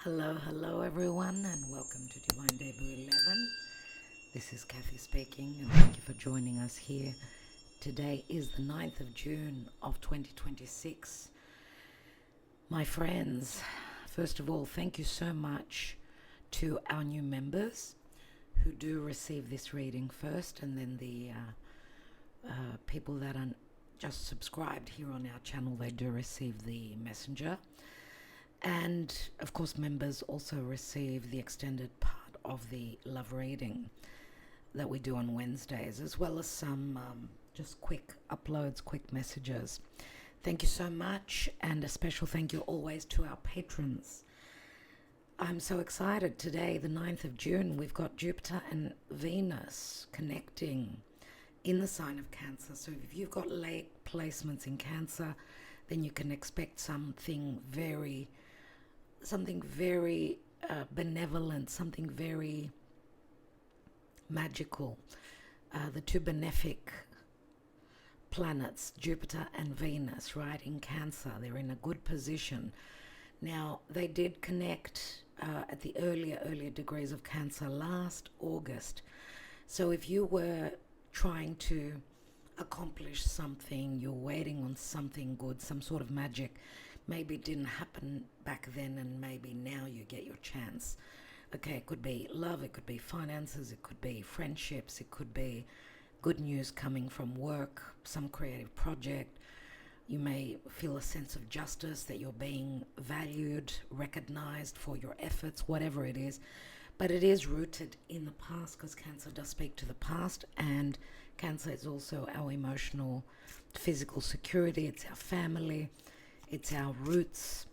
Hello everyone, and welcome to Divine Debut 11. This is Kathy speaking, and thank you for joining us here. Today is the 9th of June of 2026. My friends, first of all, thank you so much to our new members who do receive this reading first, and then the people that are just subscribed here on our channel, they do receive the messenger. And of course, members also receive the extended part of the love reading that we do on Wednesdays, as well as some just quick uploads, quick messages. Thank you so much, and a special thank you always to our patrons. I'm so excited today, the 9th of June, we've got Jupiter and Venus connecting in the sign of Cancer. So if you've got late placements in Cancer, then you can expect something very benevolent, something very magical. The two benefic planets, Jupiter and Venus, right, in Cancer, they're in a good position. Now, they did connect at the earlier degrees of Cancer last August. So if you were trying to accomplish something, you're waiting on something good, some sort of magic, maybe it didn't happen back then, and maybe now you get your chance. Okay, it could be love, it could be finances, it could be friendships, it could be good news coming from work, some creative project. You may feel a sense of justice, that you're being valued, recognized for your efforts, whatever it is. But it is rooted in the past, because Cancer does speak to the past, and Cancer is also our emotional, physical security. It's our family. It's our roots.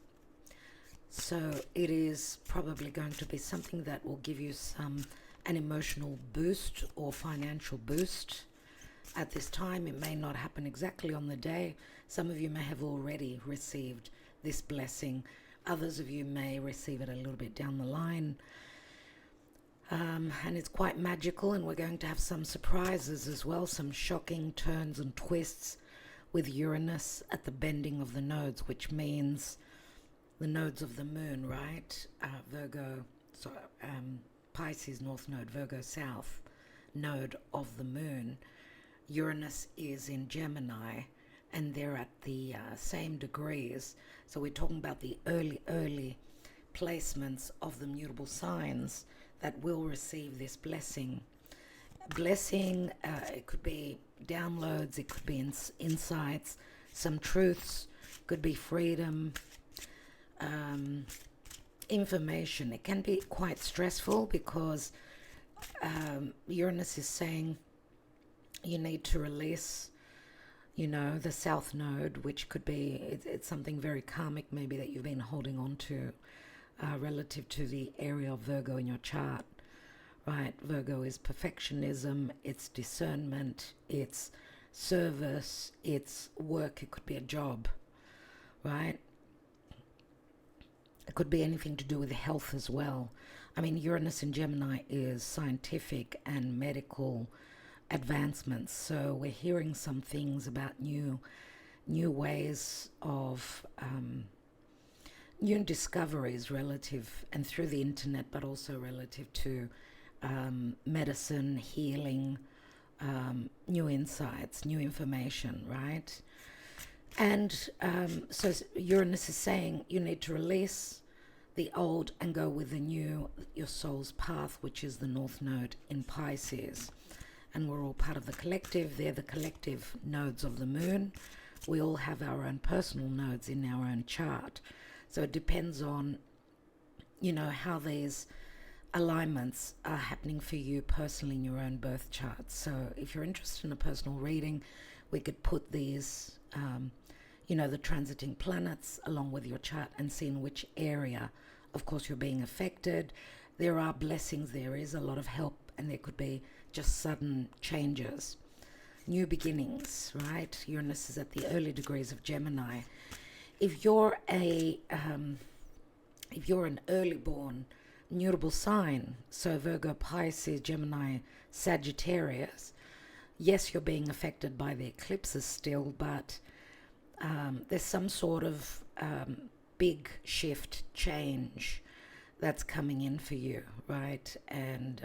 So it is probably going to be something that will give you an emotional boost or financial boost at this time. It may not happen exactly on the day. Some of you may have already received this blessing. Others of you may receive it a little bit down the line. And it's quite magical, and we're going to have some surprises as well, some shocking turns and twists with Uranus at the bending of the nodes, which means the nodes of the moon, right? Pisces north node, Virgo south node of the moon. Uranus is in Gemini, and they're at the same degrees. So we're talking about the early placements of the mutable signs that will receive this blessing. It could be downloads, it could be insights, some truths, could be freedom, information. It can be quite stressful because Uranus is saying you need to release, the south node, which could be, it's something very karmic maybe that you've been holding on to relative to the area of Virgo in your chart. Right, Virgo is perfectionism, it's discernment, it's service, it's work, it could be a job, right? It could be anything to do with health as well. I mean, Uranus in Gemini is scientific and medical advancements, so we're hearing some things about new ways of new discoveries relative, and through the internet, but also relative to medicine, healing, new insights, new information, right? And so Uranus is saying you need to release the old and go with the new, your soul's path, which is the north node in Pisces. And we're all part of the collective. They're the collective nodes of the moon. We all have our own personal nodes in our own chart. So it depends on, how these alignments are happening for you personally in your own birth chart. So if you're interested in a personal reading, we could put these, the transiting planets along with your chart and see in which area, of course, you're being affected. There are blessings, there is a lot of help, and there could be just sudden changes, new beginnings, right? Uranus is at the early degrees of Gemini. If you're an early born mutable sign, so Virgo, Pisces, Gemini, Sagittarius, yes, you're being affected by the eclipses still, but there's some sort of big shift, change, that's coming in for you, right? And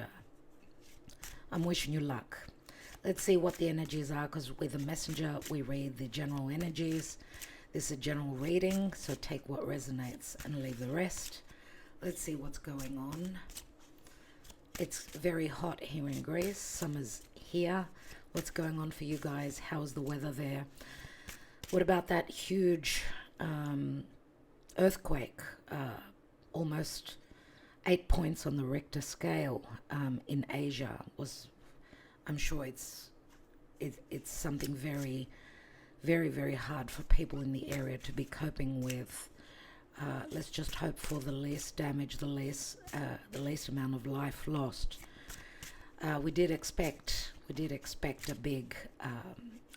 I'm wishing you luck. Let's see what the energies are, because with the messenger, we read the general energies. This is a general reading, so take what resonates and leave the rest. Let's see what's going on. It's very hot here in Greece. Summer's here. What's going on for you guys? How's the weather there? What about that huge earthquake? Almost 8 points on the Richter scale in Asia. I'm sure it's something very, very, very hard for people in the area to be coping with. Let's just hope for the least damage, the least amount of life lost. We did expect a big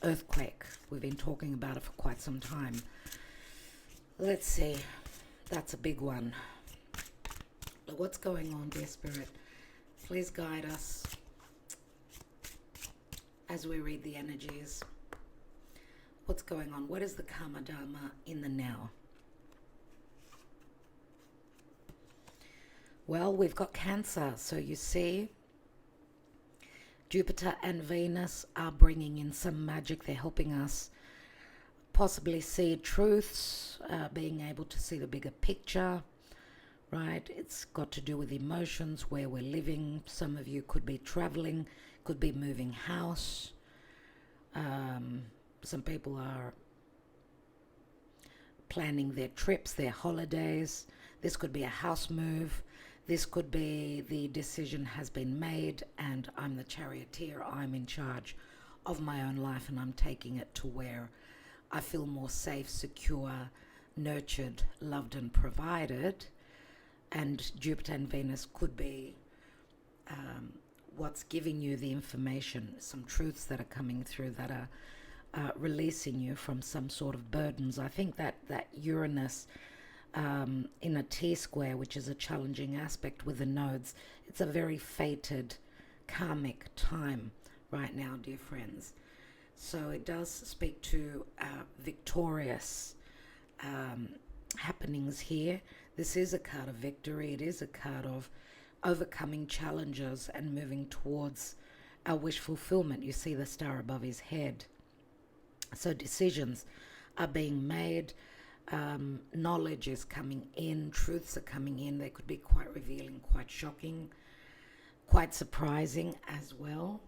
earthquake. We've been talking about it for quite some time. Let's see. That's a big one. What's going on, dear Spirit? Please guide us as we read the energies. What's going on? What is the karma dharma in the now? Well, we've got Cancer. So you see, Jupiter and Venus are bringing in some magic. They're helping us possibly see truths, being able to see the bigger picture, right? It's got to do with emotions, where we're living. Some of you could be traveling, could be moving house. Some people are planning their trips, their holidays. This could be a house move. This could be the decision has been made and I'm the charioteer. I'm in charge of my own life and I'm taking it to where I feel more safe, secure, nurtured, loved and provided. And Jupiter and Venus could be what's giving you the information, some truths that are coming through that are releasing you from some sort of burdens. I think that Uranus in a T-square, which is a challenging aspect with the nodes, it's a very fated karmic time right now, dear friends. So it does speak to victorious happenings here. This is a card of victory. It is a card of overcoming challenges and moving towards our wish fulfillment. You see the star above his head. So decisions are being made. Knowledge is coming in. Truths are coming in. They could be quite revealing, quite shocking, quite surprising as well.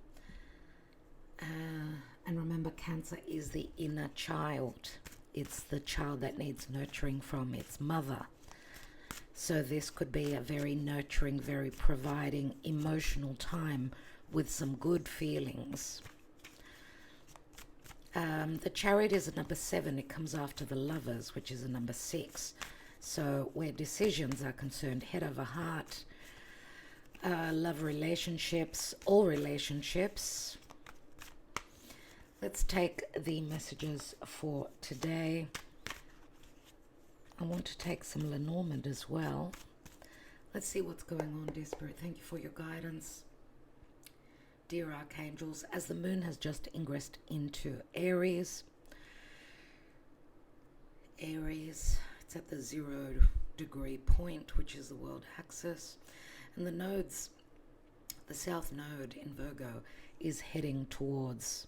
And remember, Cancer is the inner child. It's the child that needs nurturing from its mother. So this could be a very nurturing, very providing, emotional time with some good feelings. The Chariot is a number 7. It comes after the Lovers, which is a number 6. So where decisions are concerned, head over heart, love relationships, all relationships. Let's take the messages for today. I want to take some Lenormand as well. Let's see what's going on, dear Spirit. Thank you for your guidance. Dear Archangels, as the moon has just ingressed into Aries. Aries, it's at the 0-degree point, which is the world axis. And the nodes, the south node in Virgo is heading towards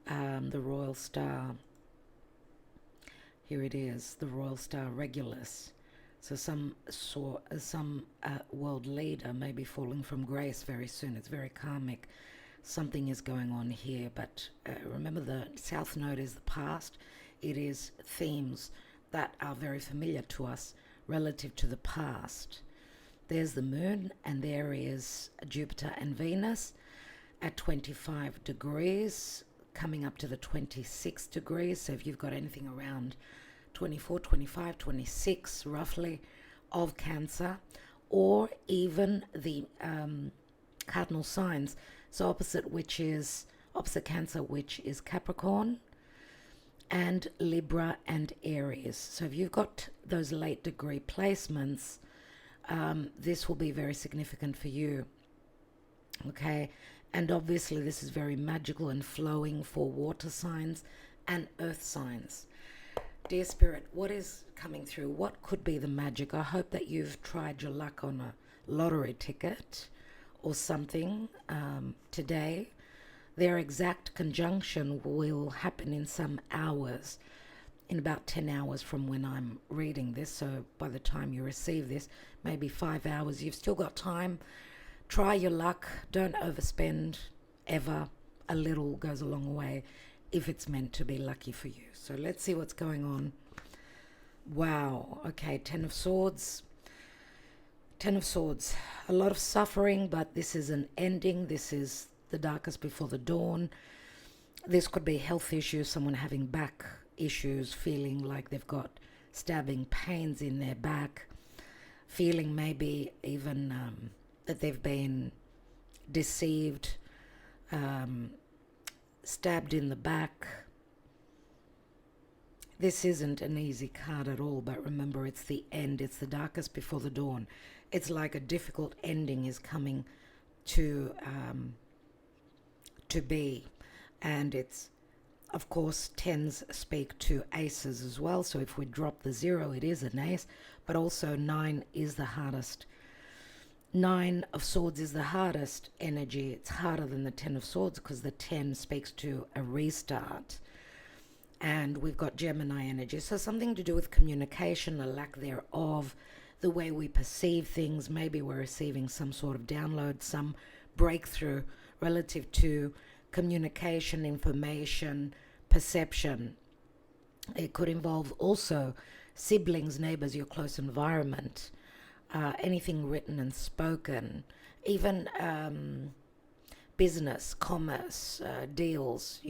the royal star. Here it is, the royal star Regulus. So some world leader may be falling from grace very soon. It's very karmic. Something is going on here. But remember, the south node is the past. It is themes that are very familiar to us relative to the past. There's the moon, and there is Jupiter and Venus at 25 degrees, coming up to the 26 degrees. So if you've got anything around 24, 25, 26 roughly of Cancer, or even the cardinal signs, so opposite Cancer, which is Capricorn, and Libra and Aries. So if you've got those late degree placements, this will be very significant for you. Okay, and obviously this is very magical and flowing for water signs and earth signs. Dear Spirit, what is coming through? What could be the magic? I hope that you've tried your luck on a lottery ticket or something today. Their exact conjunction will happen in some hours, in about 10 hours from when I'm reading this. So by the time you receive this, maybe 5 hours, you've still got time. Try your luck. Don't overspend ever. A little goes a long way if it's meant to be lucky for you. So let's see what's going on. Wow. Okay, Ten of Swords. Ten of Swords. A lot of suffering, but this is an ending. This is the darkest before the dawn. This could be health issues, someone having back issues, feeling like they've got stabbing pains in their back, feeling maybe even that they've been deceived, stabbed in the back. This isn't an easy card at all, but remember, it's the end. It's the darkest before the dawn. It's like a difficult ending is coming to be. And it's, of course, tens speak to aces as well. So if we drop the 0, it is an ace. But also 9 is the hardest. 9 of Swords is the hardest energy. It's harder than the 10 of Swords because the 10 speaks to a restart. And we've got Gemini energy. So something to do with communication, a lack thereof, the way we perceive things. Maybe we're receiving some sort of download, some breakthrough relative to communication, information, perception. It could involve also siblings, neighbors, your close environment, anything written and spoken, even business, commerce, deals,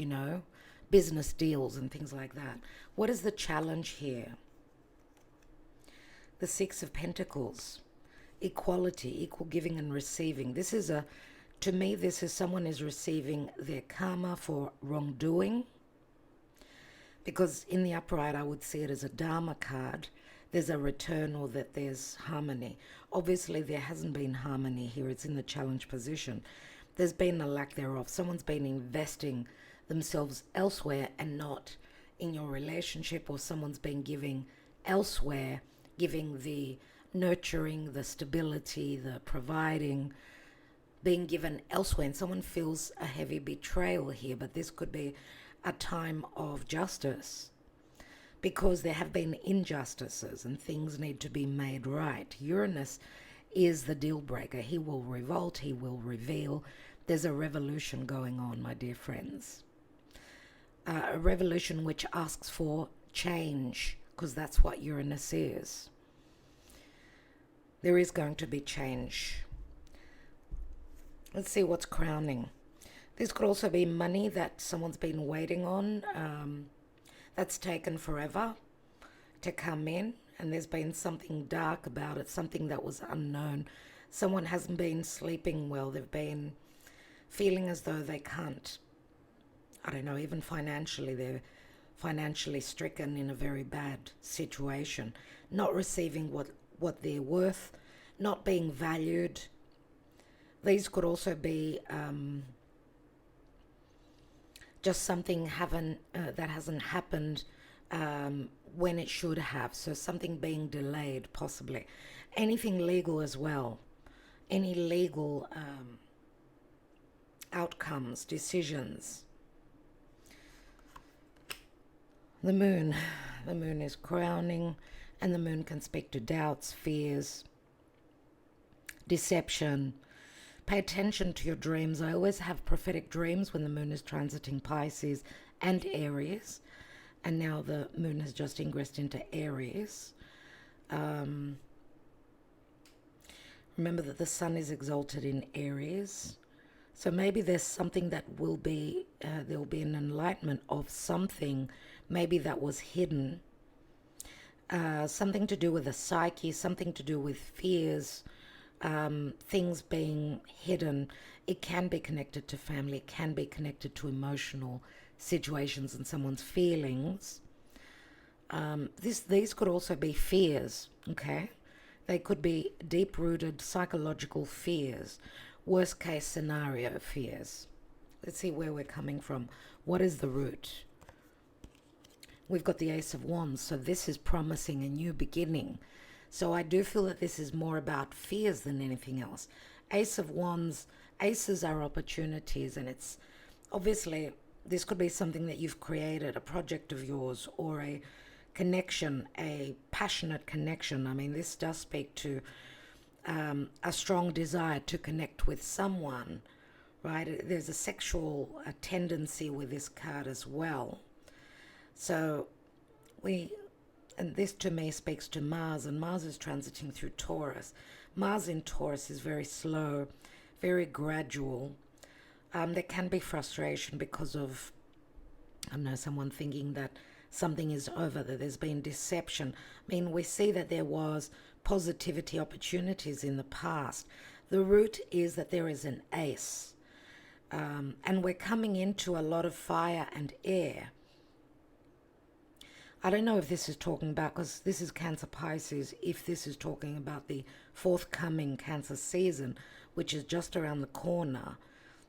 business deals and things like that. What is the challenge here? The Six of Pentacles, equality, equal giving and receiving. This is to me, this is someone is receiving their karma for wrongdoing. Because in the upright, I would see it as a Dharma card. There's a return, or that there's harmony. Obviously, there hasn't been harmony here. It's in the challenge position. There's been a lack thereof. Someone's been investing themselves elsewhere and not in your relationship, or someone's been giving elsewhere, giving the nurturing, the stability, the providing, being given elsewhere, and someone feels a heavy betrayal here. But this could be a time of justice, because there have been injustices and things need to be made right. Uranus is the deal breaker. He will revolt, he will reveal. There's a revolution going on, my dear friends. A revolution which asks for change, because that's what Uranus is. There is going to be change. Let's see what's crowning. This could also be money that someone's been waiting on, that's taken forever to come in, and there's been something dark about it, something that was unknown. Someone hasn't been sleeping well. They've been feeling as though they can't, I don't know, even financially, they're financially stricken in a very bad situation, not receiving what they're worth, not being valued. These could also be just something that hasn't happened when it should have. So something being delayed, possibly. Anything legal as well. Any legal outcomes, decisions. The moon. The moon is crowning, and the moon can speak to doubts, fears, deception. Pay attention to your dreams. I always have prophetic dreams when the moon is transiting Pisces and Aries. And now the moon has just ingressed into Aries. Remember that the sun is exalted in Aries. So maybe there's something that will be, there'll be an enlightenment of something maybe that was hidden. Something to do with the psyche, something to do with fears, things being hidden. It can be connected to family, it can be connected to emotional situations and someone's feelings. These could also be fears, okay? They could be deep-rooted psychological fears, worst case scenario fears. Let's see where we're coming from. What is the root? we've got the Ace of Wands. So this is promising a new beginning. So I do feel that this is more about fears than anything else. Ace of Wands, aces are opportunities, and it's obviously, this could be something that you've created, a project of yours, or a connection, a passionate connection. I mean, this does speak to a strong desire to connect with someone, right? There's a sexual tendency with this card as well. So and this to me speaks to Mars, and Mars is transiting through Taurus. Mars in Taurus is very slow, very gradual. There can be frustration because of, I don't know, someone thinking that something is over, that there's been deception. I mean, we see that there was positivity opportunities in the past. The root is that there is an ace. And we're coming into a lot of fire and air. I don't know if this is talking about, because this is Cancer Pisces, if this is talking about the forthcoming Cancer season, which is just around the corner.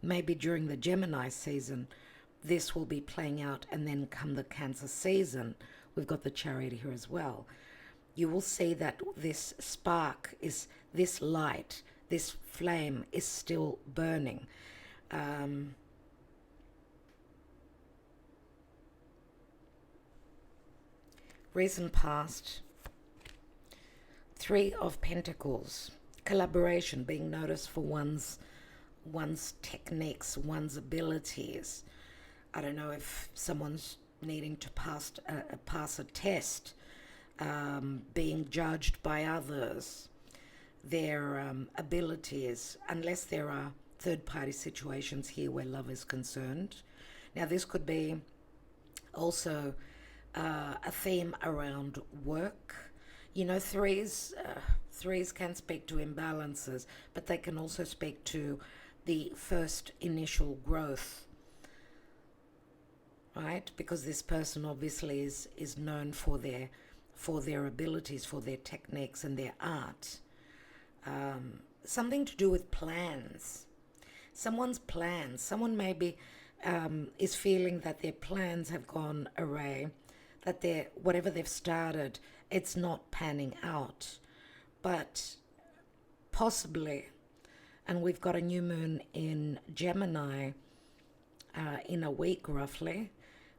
Maybe during the Gemini season, this will be playing out, and then come the Cancer season, we've got the Chariot here as well. You will see that this spark is, this light, this flame is still burning. Recent past, Three of Pentacles, collaboration, being noticed for one's techniques, one's abilities. I don't know if someone's needing to pass a test, being judged by others, their abilities, unless there are third-party situations here where love is concerned. Now, this could be also a theme around work. You know, threes can speak to imbalances, but they can also speak to the first initial growth, right? Because this person obviously is known for their abilities, for their techniques and their art. Something to do with plans. Someone's plans. Someone maybe is feeling that their plans have gone awry, that whatever they've started, it's not panning out. But possibly, and we've got a new moon in Gemini in a week roughly,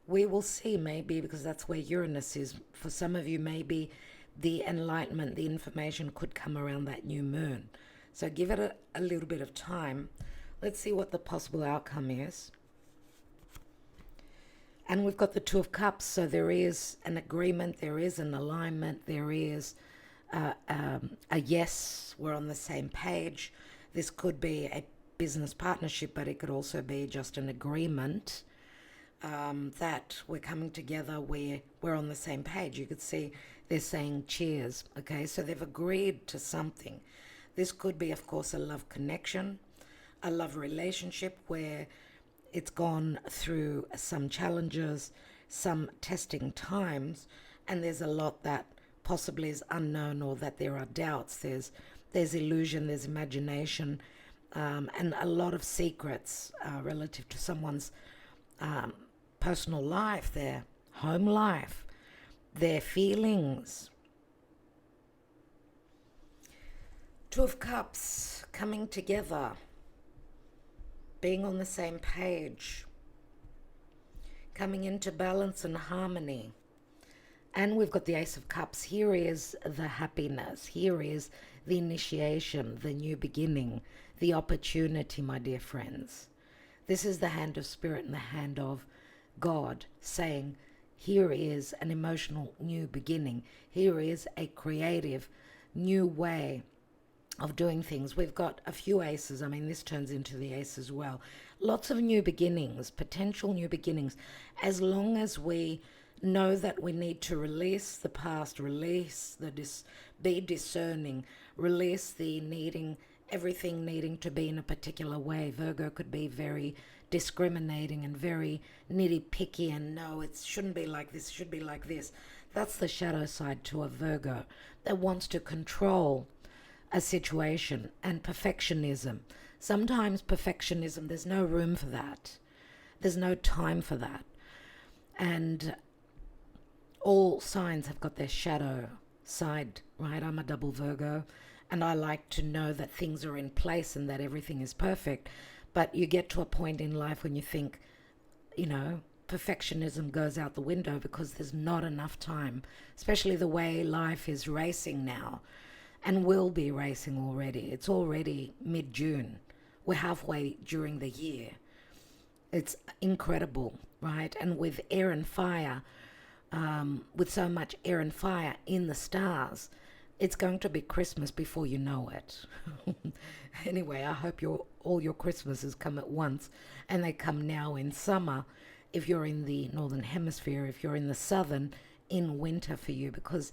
we will see, maybe, because that's where Uranus is. For some of you, maybe the enlightenment, the information could come around that new moon. So give it a little bit of time. Let's see what the possible outcome is. And we've got the Two of Cups, so there is an agreement, there is an alignment, there is a yes, we're on the same page. This could be a business partnership, but it could also be just an agreement that we're coming together, we're on the same page. You could see they're saying cheers, okay? So they've agreed to something. This could be, of course, a love connection, a love relationship where it's gone through some challenges, some testing times, and there's a lot that possibly is unknown, or that there are doubts. There's illusion, there's imagination, and a lot of secrets relative to someone's personal life, their home life, their feelings. Two of Cups coming together, being on the same page, coming into balance and harmony. And we've got the Ace of Cups. Here is the happiness. Here is the initiation, the new beginning, the opportunity, my dear friends. This is the hand of Spirit and the hand of God saying, here is an emotional new beginning. Here is a creative new way of doing things. We've got a few aces. I mean, this turns into the ace as well. Lots of new beginnings, potential new beginnings, as long as we know that we need to release the past, release be discerning, release the everything needing to be in a particular way. Virgo could be very discriminating and very nitty-picky, and no, it shouldn't be like this, it should be like this. That's the shadow side to a Virgo that wants to control a situation, and perfectionism. Sometimes perfectionism, there's no room for that. There's no time for that. And All signs have got their shadow side, right? I'm a double Virgo, and I like to know that things are in place and that everything is perfect. But you get to a point in life when you think, perfectionism goes out the window because there's not enough time, especially the way life is racing now and will be racing already. It's already mid June. We're halfway during the year. It's incredible, right? And with air and fire, with so much air and fire in the stars, it's going to be Christmas before you know it. Anyway, I hope all your Christmases come at once, and they come now in summer if you're in the northern hemisphere. If you're in the southern, in winter for you, because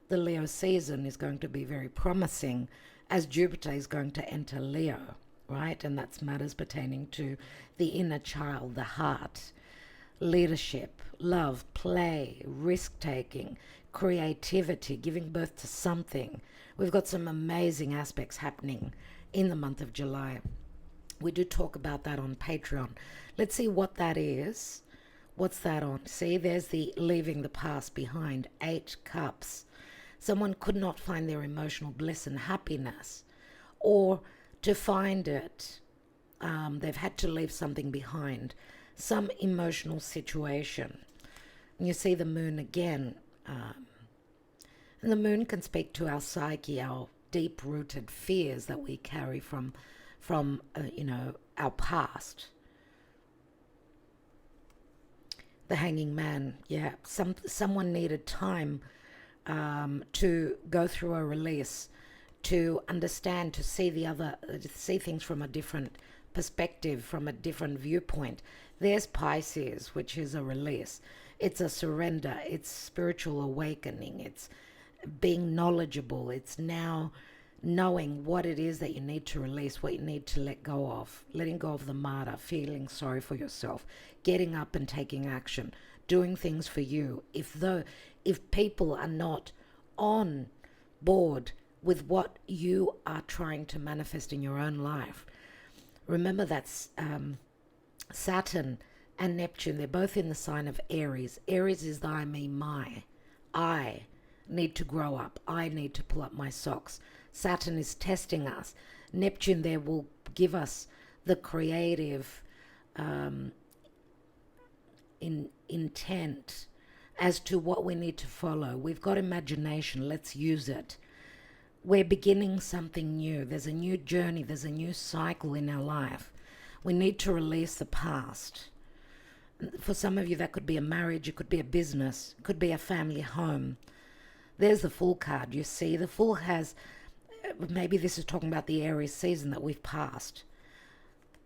the Leo season is going to be very promising as Jupiter is going to enter Leo, right? And that's matters pertaining to the inner child, the heart, leadership, love, play, risk-taking, creativity, giving birth to something. We've got some amazing aspects happening in the month of July. We do talk about that on Patreon. Let's see what that is. What's that on? See, there's the leaving the past behind, 8 cups. Someone could not find their emotional bliss and happiness, or to find it, they've had to leave something behind, some emotional situation. And you see the moon again. And the moon can speak to our psyche, our deep-rooted fears that we carry from our past. The Hanging Man, yeah. Someone needed time to go through a release, to understand, to see things from a different perspective, from a different viewpoint. There's Pisces, which is a release. It's a surrender. It's spiritual awakening. It's being knowledgeable. It's now knowing what it is that you need to release, what you need to let go of, letting go of the martyr, feeling sorry for yourself, getting up and taking action, doing things for you. If people are not on board with what you are trying to manifest in your own life, remember that's Saturn and Neptune, they're both in the sign of Aries. Aries is the I, me, my. I need to grow up. I need to pull up my socks. Saturn is testing us. Neptune there will give us the creative intent as to what we need to follow. We've got imagination. Let's use it. We're beginning something new. There's a new journey. There's a new cycle in our life. We need to release the past. For some of you, that could be a marriage. It could be a business. It could be a family home. There's the Fool card. You see, the Fool has, maybe this is talking about the Aries season that we've passed.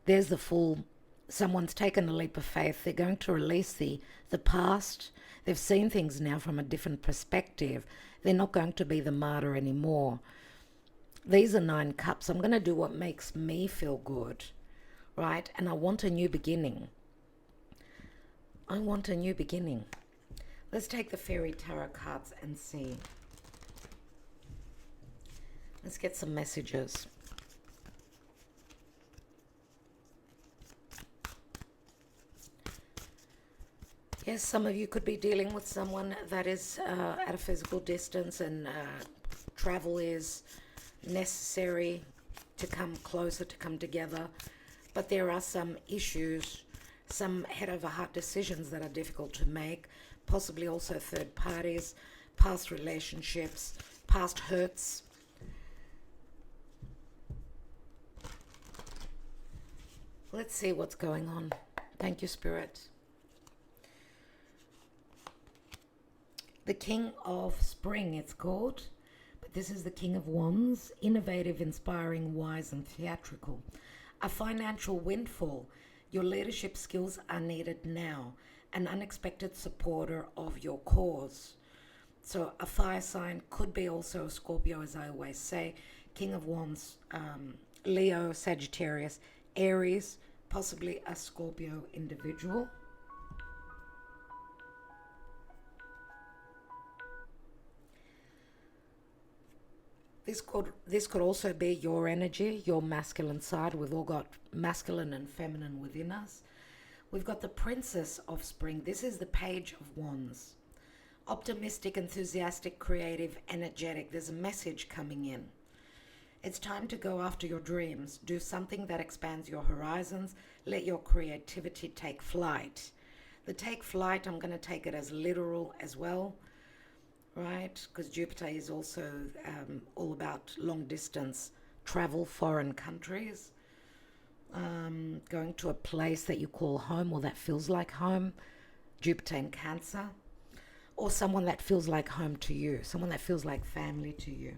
There's the Fool. Someone's taken a leap of faith. They're going to release the past. They've seen things now from a different perspective. They're not going to be the martyr anymore. These are 9 cups. I'm going to do what makes me feel good, right? And I want a new beginning. I want a new beginning. Let's take the Fairy Tarot cards and see. Let's get some messages. Yes, some of you could be dealing with someone that is at a physical distance, and travel is necessary to come closer, to come together. But there are some issues, some head-over-heart decisions that are difficult to make, possibly also third parties, past relationships, past hurts. Let's see what's going on. Thank you, Spirit. The King of Spring, it's called. But this is the King of Wands. Innovative, inspiring, wise, and theatrical. A financial windfall. Your leadership skills are needed now. An unexpected supporter of your cause. So a fire sign could be also a Scorpio, as I always say. King of Wands, Leo, Sagittarius, Aries, possibly a Scorpio individual. This could also be your energy, your masculine side. We've all got masculine and feminine within us. We've got the Princess of Spring. This is the Page of Wands. Optimistic, enthusiastic, creative, energetic. There's a message coming in. It's time to go after your dreams. Do something that expands your horizons. Let your creativity take flight. The take flight, I'm going to take it as literal as well, right? Because Jupiter is also all about long distance travel, foreign countries, going to a place that you call home or that feels like home. Jupiter in Cancer. Or someone that feels like home to you, someone that feels like family to you.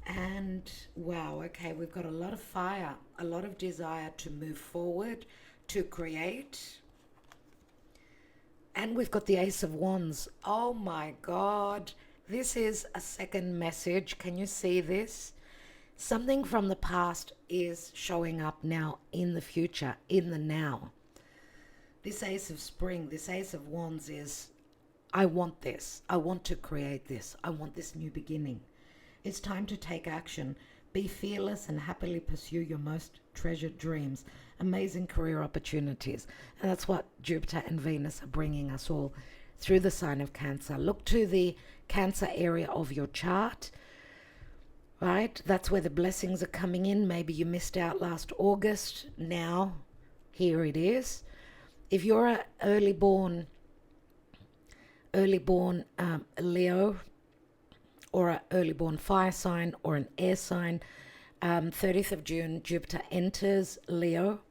And wow, okay, we've got a lot of fire, a lot of desire to move forward, to create. And we've got the Ace of Wands. Oh my God, this is a second message. Can you see this? Something from the past is showing up now in the future, in the now. This Ace of Spring, this Ace of Wands is, I want this. I want to create this. I want this new beginning. It's time to take action. Be fearless and happily pursue your most treasured dreams. Amazing career opportunities. And that's what Jupiter and Venus are bringing us all through the sign of Cancer. Look to the Cancer area of your chart, right? That's where the blessings are coming in. Maybe you missed out last August. Now, here it is. If you're an early born Leo, or an early born fire sign or an air sign, 30th of June, Jupiter enters Leo,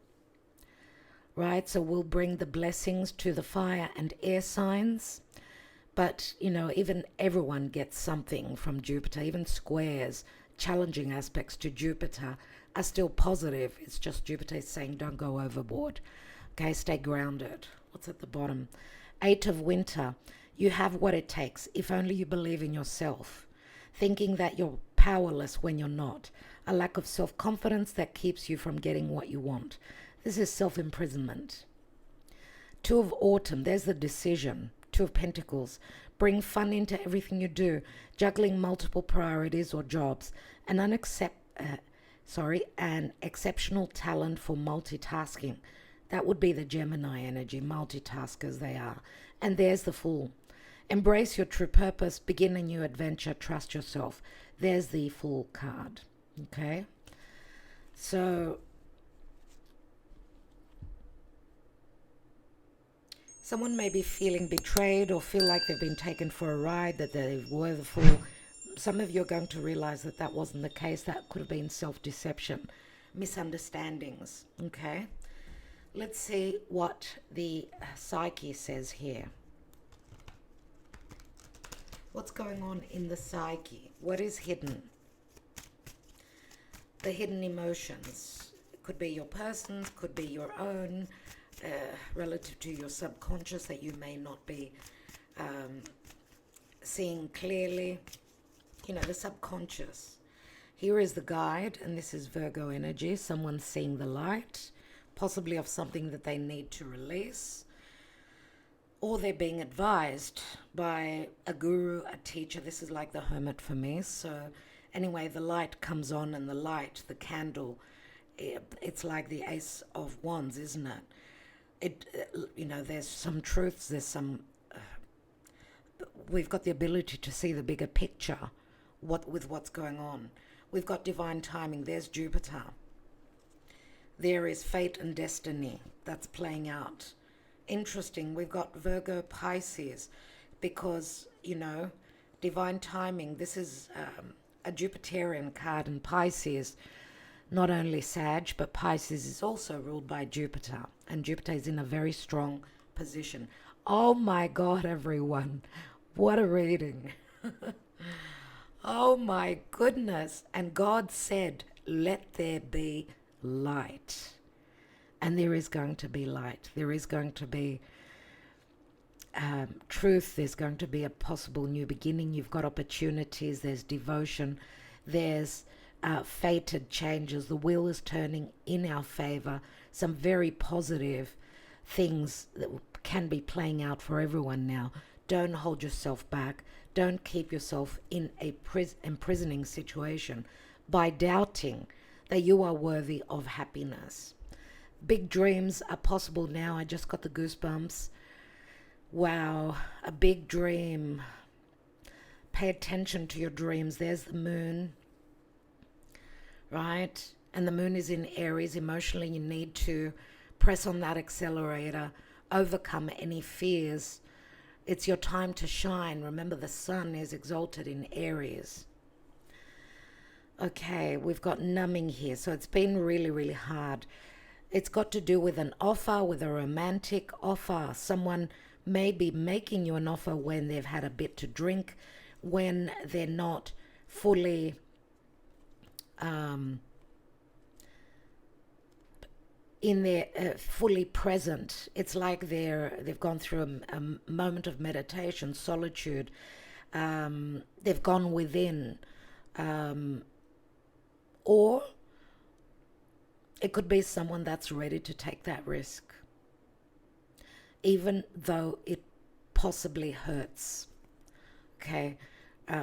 right? So we'll bring the blessings to the fire and air signs. But, you know, even everyone gets something from Jupiter. Even squares, challenging aspects to Jupiter are still positive. It's just Jupiter is saying don't go overboard. Okay, stay grounded. What's at the bottom? 8 of Winter. You have what it takes if only you believe in yourself. Thinking that you're powerless when you're not. A lack of self-confidence that keeps you from getting what you want. This is self-imprisonment. 2 of Autumn, there's the decision. 2 of Pentacles, bring fun into everything you do. Juggling multiple priorities or jobs. An exceptional talent for multitasking. That would be the Gemini energy, multitaskers they are. And there's the Fool. Embrace your true purpose, begin a new adventure, trust yourself. There's the Fool card, okay? So, someone may be feeling betrayed or feel like they've been taken for a ride, that they were the fool. Some of you are going to realize that that wasn't the case. That could have been self-deception, misunderstandings, okay? Let's see what the psyche says here. What's going on in the psyche? What is hidden? The hidden emotions. It could be your person's, could be your own, relative to your subconscious that you may not be seeing clearly. You know, the subconscious. Here is the guide, and this is Virgo energy. Someone seeing the light, possibly of something that they need to release. Or they're being advised by a guru, a teacher. This is like the Hermit for me. So anyway, the light comes on, and the light, the candle, it's like the Ace of Wands, isn't it? You know, there's some truths, there's some, we've got the ability to see the bigger picture with what's going on. We've got divine timing. There's Jupiter. There is fate and destiny that's playing out. Interesting, we've got Virgo, Pisces, because, you know, divine timing. This is a Jupiterian card, and Pisces, not only Sag, but Pisces is also ruled by Jupiter, and Jupiter is in a very strong position. Oh my God, everyone, what a reading. Oh my goodness. And God said, let there be light. And there is going to be light. There is going to be truth. There's going to be a possible new beginning. You've got opportunities. There's devotion. There's fated changes. The wheel is turning in our favor. Some very positive things that can be playing out for everyone now. Don't hold yourself back. Don't keep yourself in a imprisoning situation by doubting that you are worthy of happiness. Big dreams are possible now. I just got the goosebumps. Wow, a big dream. Pay attention to your dreams. There's the moon, right? And the moon is in Aries. Emotionally, you need to press on that accelerator, overcome any fears. It's your time to shine. Remember, the sun is exalted in Aries. Okay, we've got numbing here. So it's been really, really hard. It's got to do with an offer, with a romantic offer. Someone may be making you an offer when they've had a bit to drink, when they're not fully in their fully present. It's like they've gone through a moment of meditation, solitude. They've gone within, or it could be someone that's ready to take that risk, even though it possibly hurts. Okay,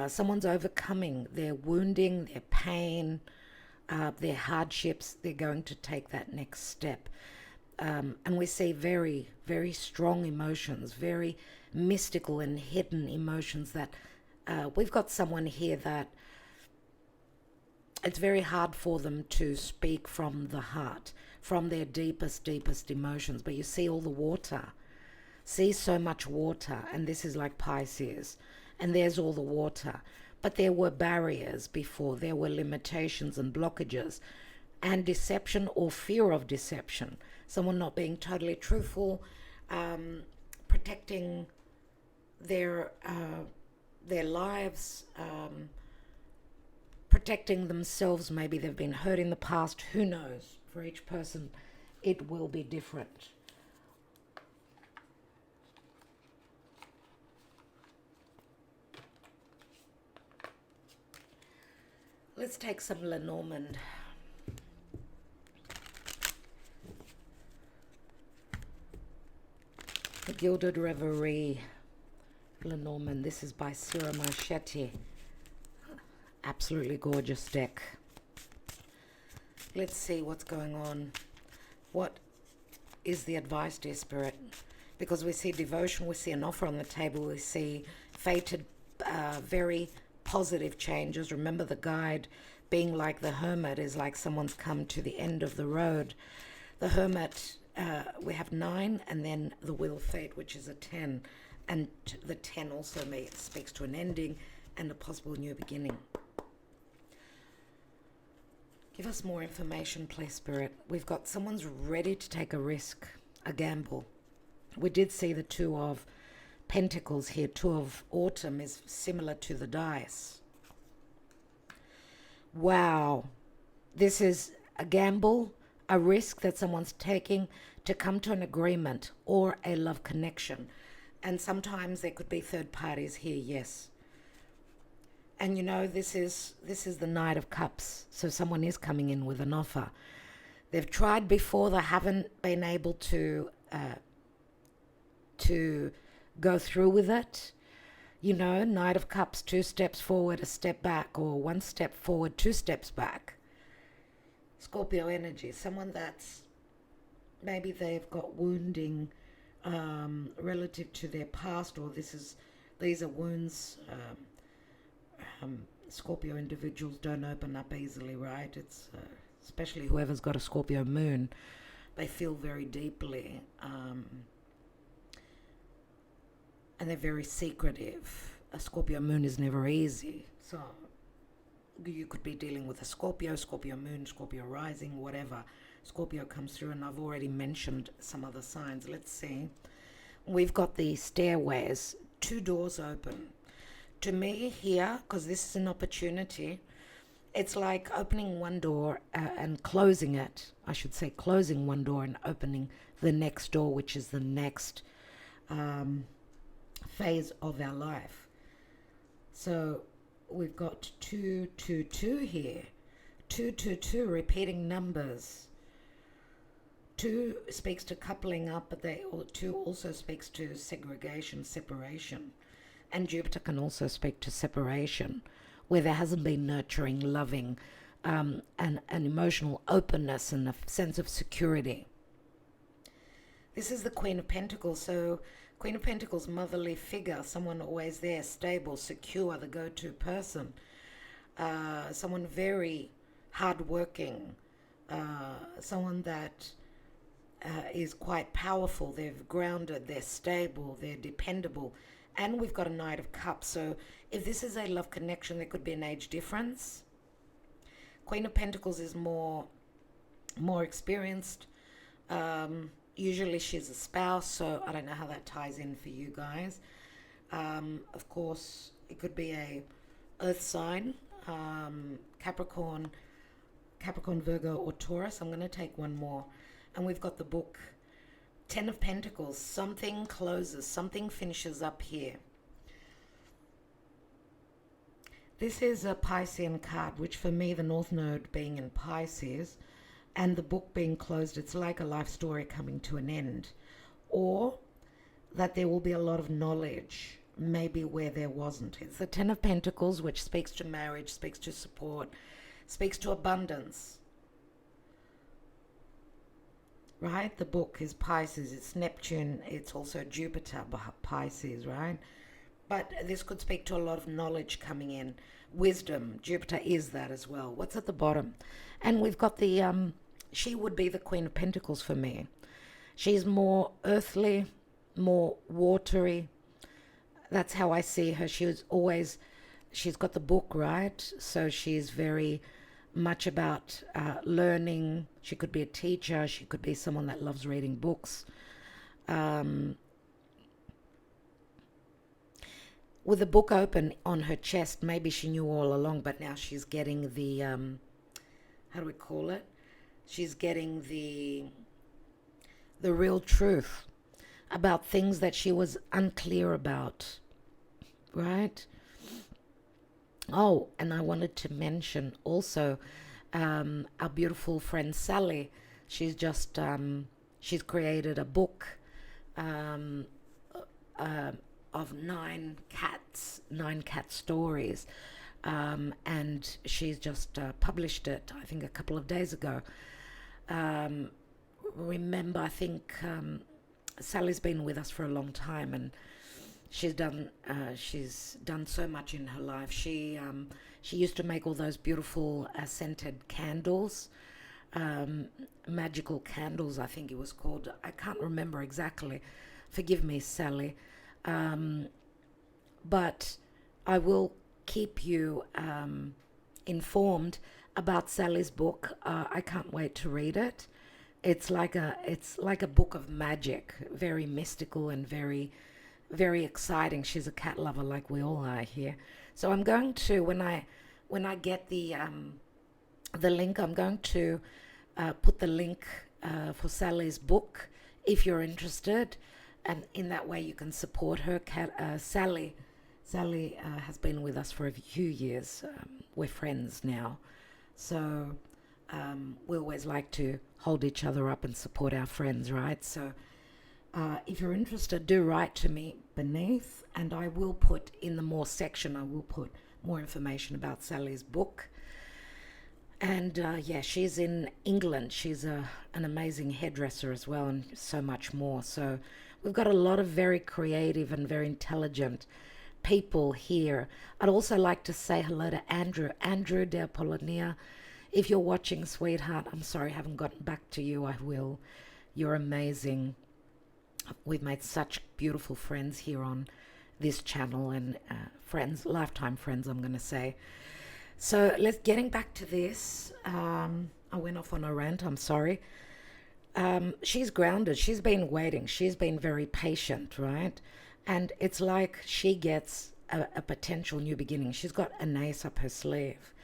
someone's overcoming their wounding, their pain, their hardships. They're going to take that next step. And we see very, very strong emotions, very mystical and hidden emotions that we've got someone here that it's very hard for them to speak from the heart, from their deepest, deepest emotions. But you see all the water, see so much water, and this is like Pisces, and there's all the water. But there were barriers before, there were limitations and blockages, and deception or fear of deception. Someone not being totally truthful, protecting their lives, protecting themselves. Maybe they've been hurt in the past. Who knows? For each person, it will be different. Let's take some Lenormand. The Gilded Reverie, Lenormand. This is by Sira Marchetti. Absolutely gorgeous deck. Let's see what's going on. What is the advice, dear Spirit? Because we see devotion, we see an offer on the table, we see fated, very positive changes. Remember, the guide being like the hermit is like someone's come to the end of the road. The hermit, we have 9, and then the wheel of fate, which is a 10. And the 10 also speaks to an ending and a possible new beginning. Give us more information, please, Spirit. We've got someone's ready to take a risk, a gamble. We did see the 2 of Pentacles here. 2 of Autumn is similar to the dice. Wow. This is a gamble, a risk that someone's taking to come to an agreement or a love connection. And sometimes there could be third parties here, yes. And you know, this is the Knight of Cups. So someone is coming in with an offer. They've tried before, they haven't been able to go through with it. You know, Knight of Cups, 2 steps forward, a step back, or 1 step forward, 2 steps back. Scorpio energy, someone that's maybe they've got wounding relative to their past, or these are wounds. Scorpio individuals don't open up easily, right? It's especially whoever's got a Scorpio moon, they feel very deeply, and they're very secretive. A Scorpio moon is never easy, so you could be dealing with a Scorpio moon, Scorpio rising, whatever. Scorpio comes through, and I've already mentioned some other signs. Let's see. We've got the stairways, 2 doors open. To me here, because this is an opportunity, it's like opening one door and closing it. I should say closing one door and opening the next door, which is the next phase of our life. So we've got 222 here. 222, repeating numbers. 2 speaks to coupling up, but 2 also speaks to segregation, separation. And Jupiter can also speak to separation, where there hasn't been nurturing, loving, and an emotional openness and a sense of security. This is the Queen of Pentacles. So Queen of Pentacles, motherly figure, someone always there, stable, secure, the go-to person. Someone very hardworking, someone that is quite powerful. They're grounded, they're stable, they're dependable. And we've got a Knight of Cups. So if this is a love connection, there could be an age difference. Queen of Pentacles is more experienced. Usually she's a spouse, so I don't know how that ties in for you guys. Of course, it could be a earth sign, Capricorn, Virgo, or Taurus. I'm going to take one more. And we've got the book, Ten of Pentacles. Something closes, something finishes up here. This is a Piscean card, which for me, the North Node being in Pisces, and the book being closed, it's like a life story coming to an end. Or that there will be a lot of knowledge, maybe where there wasn't. It's the Ten of Pentacles, which speaks to marriage, speaks to support, speaks to abundance. Right? The book is Pisces, it's Neptune, it's also Jupiter, Pisces, right? But this could speak to a lot of knowledge coming in. Wisdom, Jupiter is that as well. What's at the bottom? And we've got the, she would be the Queen of Pentacles for me. She's more earthly, more watery. That's how I see her. She's got the book, right? So she's very much about learning. She could be a teacher. She could be someone that loves reading books. With the book open on her chest, maybe she knew all along, but now she's getting the, how do we call it? She's getting the real truth about things that she was unclear about, right? Oh, and I wanted to mention also our beautiful friend Sally. She's just, she's created a book of 9 cat stories. And she's just published it, I think, a couple of days ago. Remember, I think Sally's been with us for a long time, and she's done so much in her life. She used to make all those beautiful scented candles, magical candles, I think it was called. I can't remember exactly. Forgive me, Sally. But I will keep you informed about Sally's book. I can't wait to read it. It's like a book of magic, very mystical and very, very exciting. She's a cat lover, like we all are here. So I'm going to, when I get the link, I'm going to put the link for Sally's book if you're interested, and in that way you can support her. Sally has been with us for a few years. We're friends now, so we always like to hold each other up and support our friends, right? So if you're interested, do write to me beneath, and I will put in the more section, I will put more information about Sally's book. And yeah, she's in England. She's an amazing hairdresser as well, and so much more. So we've got a lot of very creative and very intelligent people here. I'd also like to say hello to Andrew de Apollonia. If you're watching, sweetheart, I'm sorry I haven't gotten back to you. I will. You're amazing. We've made such beautiful friends here on this channel, and friends, lifetime friends, I'm going to say. So getting back to this. I went off on a rant, I'm sorry. She's grounded. She's been waiting. She's been very patient, right? And it's like she gets a potential new beginning. She's got an ace up her sleeve,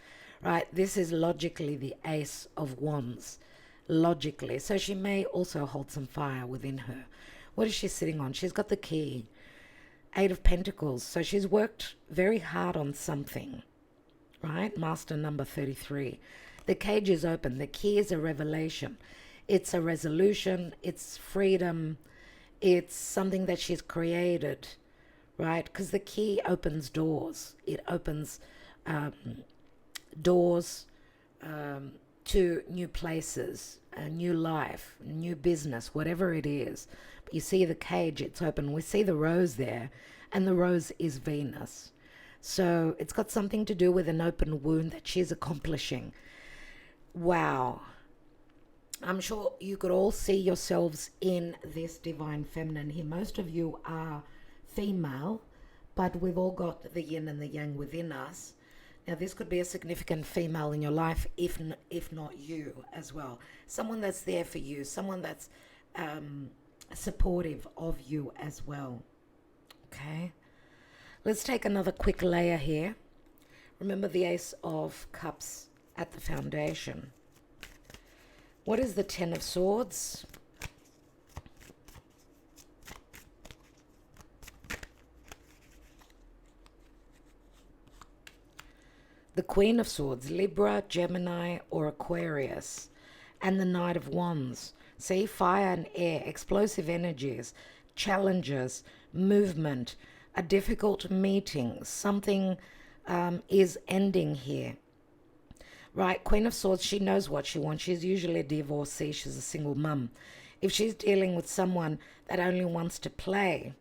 right? This is logically the Ace of Wands, logically. So she may also hold some fire within her. What is she sitting on? She's got the key, 8 of Pentacles. So she's worked very hard on something, right? Master number 33. The cage is open. The key is a revelation. It's a resolution. It's freedom. It's something that she's created, right? Because the key opens doors. It opens doors to new places. a new life, new business, whatever it is. But you see the cage, it's open. We see the rose there, and the rose is Venus. So it's got something to do with an open wound that she's accomplishing. Wow. I'm sure you could all see yourselves in this divine feminine here. Most of you are female, but we've all got the yin and the yang within us. Now, this could be a significant female in your life, if not you as well. Someone that's there for you, someone that's supportive of you as well. Okay? Let's take another quick layer here. Remember the Ace of Cups at the foundation. What is the Ten of Swords? The Queen of Swords, Libra, Gemini, or Aquarius. And the Knight of Wands. See, fire and air, explosive energies, challenges, movement, a difficult meeting. Something is ending here. Right, Queen of Swords, she knows what she wants. She's usually a divorcee. She's a single mum. If she's dealing with someone that only wants to play,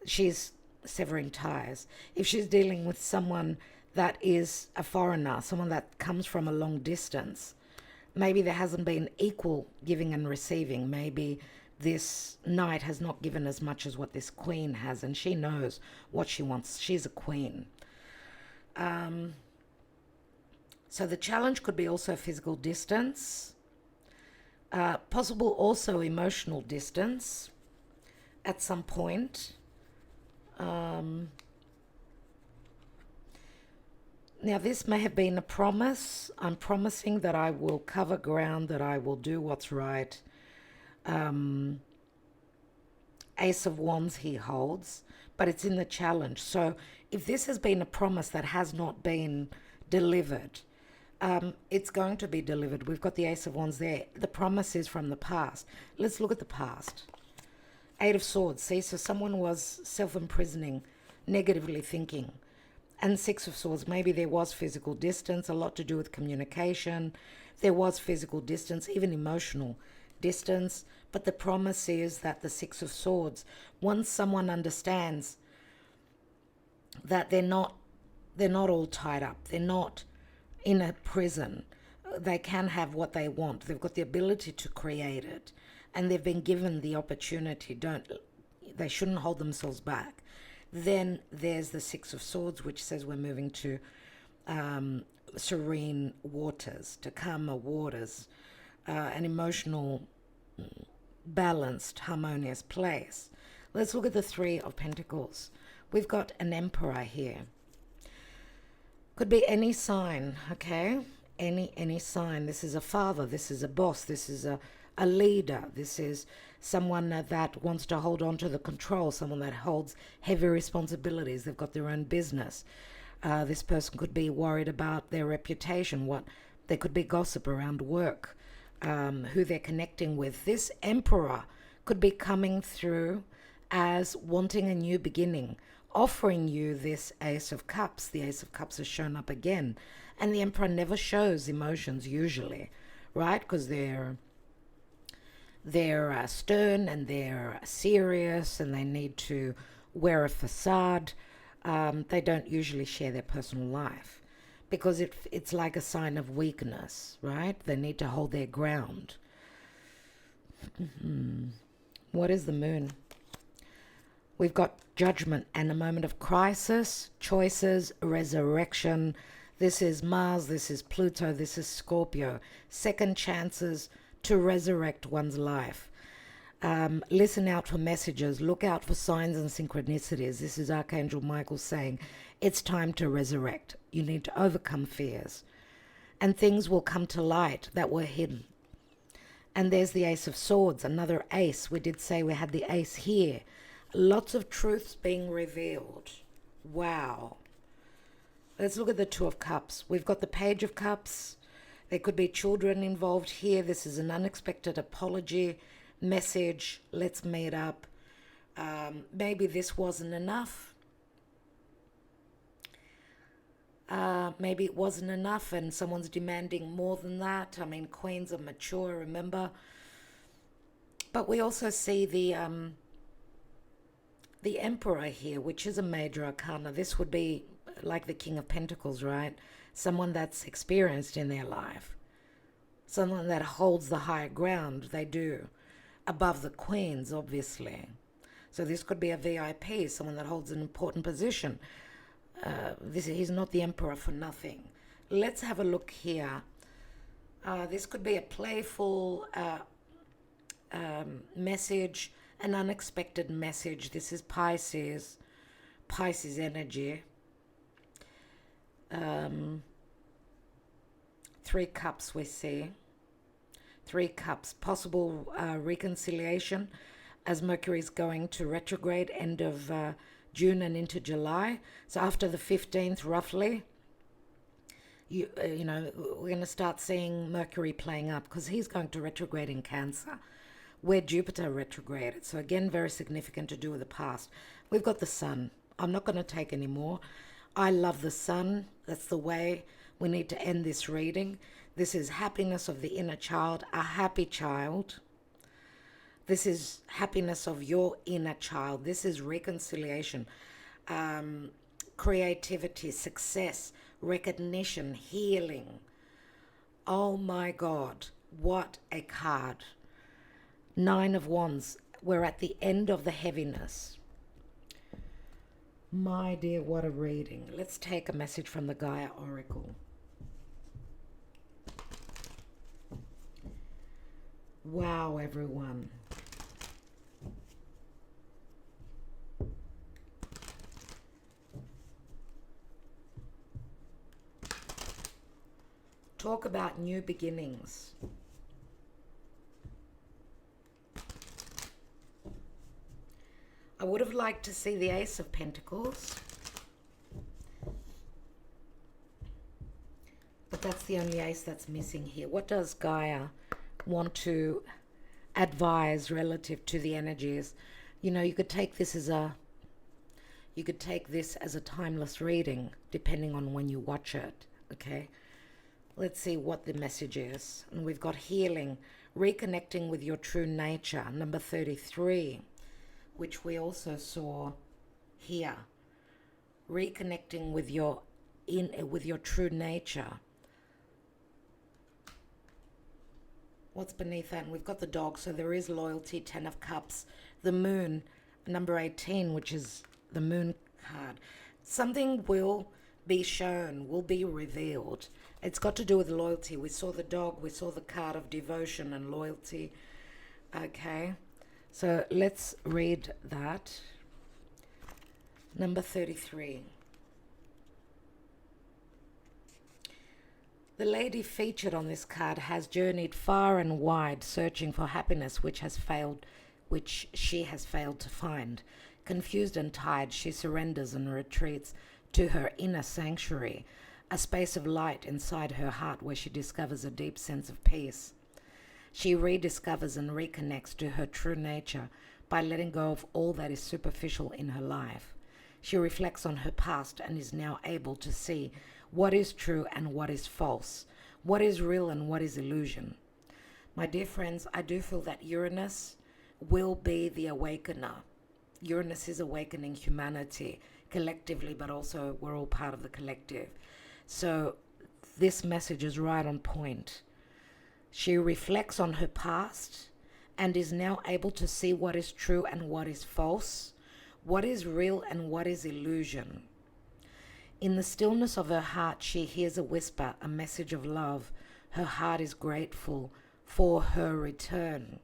she's severing ties. If she's dealing with someone that is a foreigner, someone that comes from a long distance, maybe there hasn't been equal giving and receiving. Maybe this knight has not given as much as what this queen has, and she knows what she wants. She's a queen. So the challenge could be also physical distance, possible also emotional distance at some point. Now, this may have been a promise. I'm promising that I will cover ground, that I will do what's right. Ace of Wands he holds, but it's in the challenge. So if this has been a promise that has not been delivered, it's going to be delivered. We've got the Ace of Wands there. The promise is from the past. Let's look at the past. Eight of Swords. See, so someone was self-imprisoning, negatively thinking. And Six of Swords. Maybe there was physical distance, a lot to do with communication. There was physical distance, even emotional distance. But the promise is that the Six of Swords, once someone understands that they're not all tied up, they're not in a prison, they can have what they want. They've got the ability to create it, and they've been given the opportunity. They shouldn't hold themselves back. Then there's the Six of Swords, which says we're moving to serene waters, to calmer waters, an emotional, balanced, harmonious place. Let's look at the Three of Pentacles. We've got an Emperor here. Could be any sign, okay? Any sign. This is a father. This is a boss. This is a leader. This is someone that wants to hold on to the control, someone that holds heavy responsibilities. They've got their own business. This person could be worried about their reputation. There could be gossip around work, who they're connecting with. This Emperor could be coming through as wanting a new beginning, offering you this Ace of Cups. The Ace of Cups has shown up again. And the Emperor never shows emotions usually, right? Because they're stern and they're serious and they need to wear a facade. They don't usually share their personal life because it's like a sign of weakness, right? They need to hold their ground. What is the Moon? We've got Judgment and a moment of crisis, choices, resurrection. This is Mars, this is Pluto, this is Scorpio. Second chances to resurrect one's life. Listen out for messages. Look out for signs and synchronicities. This is Archangel Michael saying it's time to resurrect. You need to overcome fears. And things will come to light that were hidden. And there's the Ace of Swords, another ace. We did say we had the ace here. Lots of truths being revealed. Wow. Let's look at the Two of Cups. We've got the Page of Cups. There could be children involved here. This is an unexpected apology message. Let's meet up. Maybe this wasn't enough. Maybe it wasn't enough and someone's demanding more than that. I mean, queens are mature, remember? But we also see the emperor here, which is a major arcana. This would be like the king of pentacles, right? Someone that's experienced in their life, someone that holds the higher ground. They do, above the queens, obviously. So this could be a VIP, someone that holds an important position. He's not the emperor for nothing. Let's have a look here. This could be a playful message, an unexpected message. This is Pisces energy. 3 cups we see. 3 cups, possible reconciliation as Mercury is going to retrograde end of June and into July. So after the 15th, roughly, you know, we're going to start seeing Mercury playing up because he's going to retrograde in Cancer, where Jupiter retrograded. So again, very significant to do with the past. We've got the sun. I'm not going to take any more. I love the sun. That's the way we need to end this reading. This is happiness of the inner child, a happy child. This is happiness of your inner child. This is reconciliation, creativity, success, recognition, healing. Oh my God, what a card. 9 of Wands. We're at the end of the heaviness. My dear, what a reading. Let's take a message from the Gaia Oracle. Wow, everyone. Talk about new beginnings. I would have liked to see the Ace of Pentacles, but that's the only ace that's missing here. What does Gaia want to advise relative to the energies? You know, you could take this as a timeless reading, depending on when you watch it. Okay, let's see what the message is. And we've got healing, reconnecting with your true nature, number 33. Which we also saw here, reconnecting with your true nature. What's beneath that? And we've got the dog, so there is loyalty, 10 of Cups, the moon, number 18, which is the moon card. Something will be shown, will be revealed. It's got to do with loyalty. We saw the dog, we saw the card of devotion and loyalty. Okay. So let's read that. Number 33. The lady featured on this card has journeyed far and wide searching for happiness which she has failed to find. Confused and tired, she surrenders and retreats to her inner sanctuary, a space of light inside her heart where she discovers a deep sense of peace. She rediscovers and reconnects to her true nature by letting go of all that is superficial in her life. She reflects on her past and is now able to see what is true and what is false, what is real and what is illusion. My dear friends, I do feel that Uranus will be the awakener. Uranus is awakening humanity collectively, but also we're all part of the collective. So this message is right on point. She reflects on her past and is now able to see what is true and what is false, what is real and what is illusion. In the stillness of her heart, she hears a whisper, a message of love. Her heart is grateful for her return.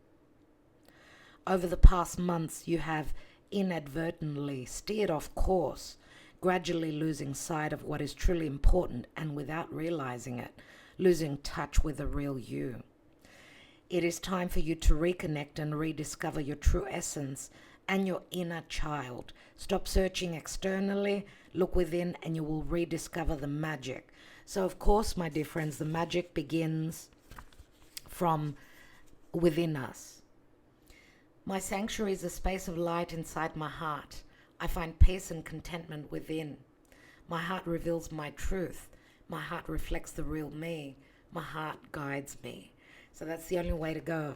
Over the past months, you have inadvertently steered off course, gradually losing sight of what is truly important and without realizing it, losing touch with the real you. It is time for you to reconnect and rediscover your true essence and your inner child. Stop searching externally, look within, and you will rediscover the magic. So, of course, my dear friends, the magic begins from within us. My sanctuary is a space of light inside my heart. I find peace and contentment within. My heart reveals my truth. My heart reflects the real me. My heart guides me. So that's the only way to go,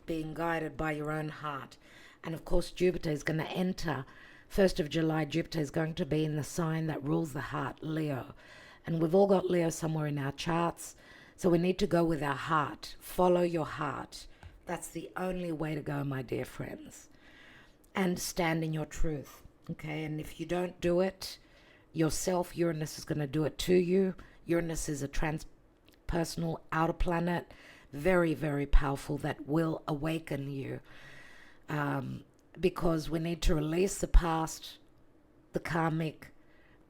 being guided by your own heart. And of course, Jupiter is going to enter 1st of July. Jupiter is going to be in the sign that rules the heart, Leo. And we've all got Leo somewhere in our charts. So we need to go with our heart. Follow your heart. That's the only way to go, my dear friends. And stand in your truth. Okay, and if you don't do it yourself, Uranus is going to do it to you. Uranus is a transpersonal outer planet, very, very powerful, that will awaken you. Because we need to release the past, the karmic,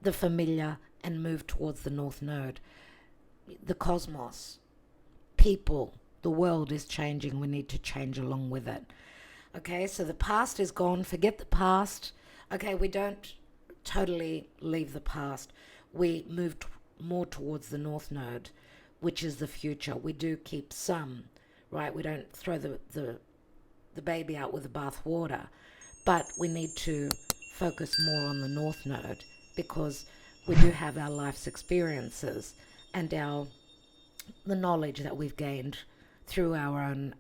the familiar, and move towards the North Node. The cosmos, people, the world is changing. We need to change along with it. Okay, so the past is gone. Forget the past. Okay, we don't totally leave the past. We move more towards the North Node, which is the future. We do keep some, right? We don't throw the baby out with the bath water, but we need to focus more on the North Node, because we do have our life's experiences and the knowledge that we've gained through our own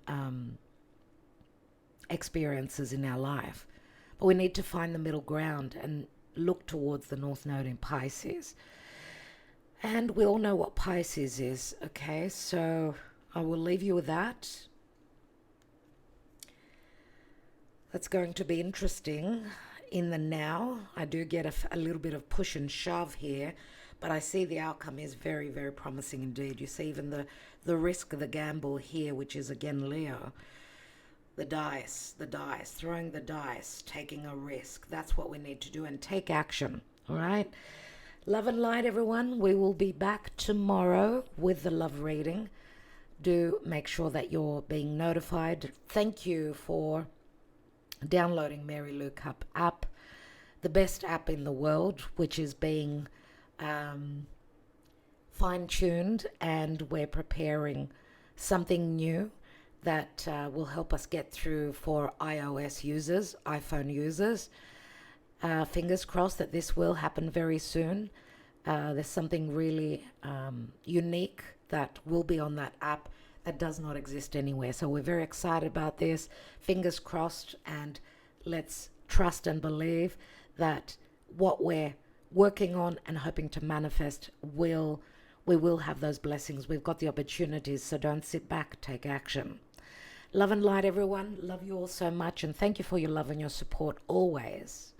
experiences in our life. But we need to find the middle ground and look towards the North Node in Pisces. And we all know what Pisces is, okay? So I will leave you with that. That's going to be interesting in the now. I do get a little bit of push and shove here, but I see the outcome is very, very promising indeed. You see even the risk of the gamble here, which is again Leo. The dice, throwing the dice, taking a risk. That's what we need to do, and take action, all right? Love and light, everyone. We will be back tomorrow with the love reading. Do make sure that you're being notified. Thank you for downloading Mary Lou Cup app, the best app in the world, which is being fine-tuned, and we're preparing something new that will help us get through for iOS users, iPhone users. Fingers crossed that this will happen very soon. There's something really unique that will be on that app that does not exist anywhere. So we're very excited about this. Fingers crossed, and let's trust and believe that what we're working on and hoping to manifest we will have those blessings. We've got the opportunities, so don't sit back, take action. Love and light, everyone. Love you all so much, and thank you for your love and your support always.